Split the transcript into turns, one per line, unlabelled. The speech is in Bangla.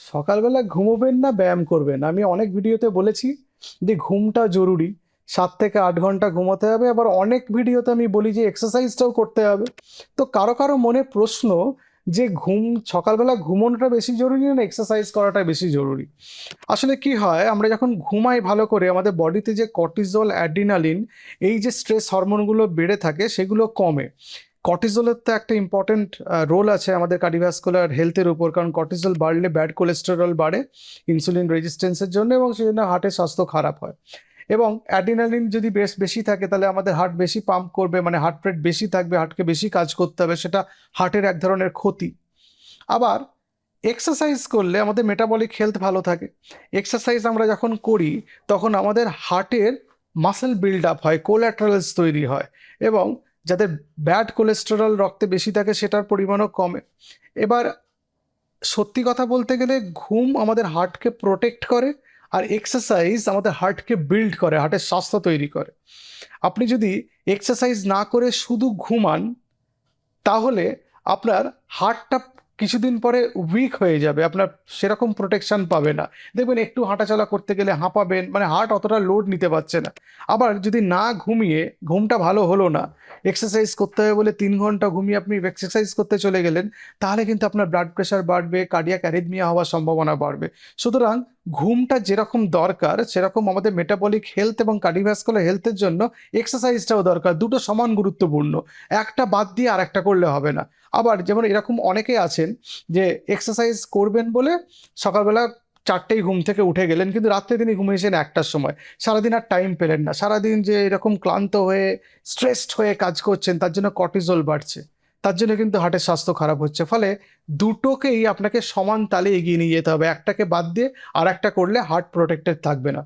সকালবেলা ঘুমোবেন না ব্যায়াম করবেন? আমি অনেক ভিডিওতে বলেছি যে ঘুমটা জরুরি। ৭ থেকে ৮ ঘন্টা ঘুমোতে হবে। আবার অনেক ভিডিওতে আমি বলি যে এক্সারসাইজটাও করতে হবে। তো কারো মনে প্রশ্ন যে সকালবেলা ঘুমোনোটা বেশি জরুরি না এক্সারসাইজ করাটা বেশি জরুরি? আসলে কি হয়, আমরা যখন ঘুমাই ভালো করে আমাদের বডিতে যে কর্টিসল, অ্যাড্রিনালিন, এই যে স্ট্রেস হরমোনগুলো বেড়ে থাকে সেগুলো কমে। কর্টিসলের তো একটা ইম্পর্টেন্ট রোল আছে আমাদের কার্ডিওভাস্কুলার হেলথের উপর, কারণ কর্টিসল বাড়লে ব্যাড কোলেস্টেরল বাড়ে ইনসুলিন রেজিস্ট্যান্সের জন্য, এবং সেজন্য হার্টের স্বাস্থ্য খারাপ হয়। এবং অ্যাড্রিনালিন যদি বেশি থাকে তাহলে আমাদের হার্ট বেশি পাম্প করবে, মানে হার্ট রেট বেশি থাকবে, হার্টকে বেশি কাজ করতে হবে, সেটা হার্টের এক ধরনের ক্ষতি। আবার এক্সারসাইজ করলে আমাদের মেটাবলিক হেলথ ভালো থাকে। এক্সারসাইজ আমরা যখন করি তখন আমাদের হার্টের মাসেল বিল্ড আপ হয়, কোল্যাটারালস তৈরি হয়, এবং যাদের ব্যাড কোলেস্টেরল রক্তে বেশি থাকে সেটার পরিমাণও কমে। এবার সত্যি কথা বলতে গেলে ঘুম আমাদের হার্টকে প্রোটেক্ট করে, আর এক্সারসাইজ আমাদের হার্টকে বিল্ড করে, হার্টের স্বাস্থ্য তৈরি করে। আপনি যদি এক্সারসাইজ না করে শুধু ঘুমান তাহলে আপনার হার্টটা কিছুদিন পরে উইক হয়ে যাবে, আপনার সেরকম প্রোটেকশন পাবে না। দেখবেন একটু হাঁটাচলা করতে গেলে হাঁপাবেন, মানে হার্ট অতটা লোড নিতে পারছে না। আবার যদি না ঘুমিয়ে, ঘুমটা ভালো হলো না, এক্সারসাইজ করতে হবে বলে 3 ঘন্টা ঘুমিয়ে আপনি এক্সারসাইজ করতে চলে গেলেন, তাহলে কিন্তু আপনার ব্লাড প্রেশার বাড়বে, কার্ডিয়াক অ্যারিথমিয়া হওয়ার সম্ভাবনা বাড়বে। সুতরাং ঘুমটা যেরকম দরকার সেরকম আমাদের মেটাবলিক হেলথ এবং কার্ডিওভাস্কুলার হেলথের জন্য এক্সারসাইজটাও দরকার। দুটো সমান গুরুত্বপূর্ণ, একটা বাদ দিয়ে আর একটা করলে হবে না। আবার যেমন এরকম অনেকে আছেন যে এক্সারসাইজ করবেন বলে সকালবেলা 4টেই ঘুম থেকে উঠে গেলেন, কিন্তু রাত্রে তিনি ঘুমিয়েছেন 1টার সময়, সারাদিন আর টাইম পেলেন না। সারাদিন যে এরকম ক্লান্ত হয়ে স্ট্রেসড হয়ে কাজ করছেন তার জন্য কর্টিসল বাড়ছে, তার জন্য কিন্তু হার্টের স্বাস্থ্য খারাপ হচ্ছে। ফলে দুটোকেই আপনাকে সমান তালে এগিয়ে নিয়ে যেতে হবে, একটাকে বাদ দিয়ে আর একটা করলে হার্ট প্রোটেক্টেড থাকবে না।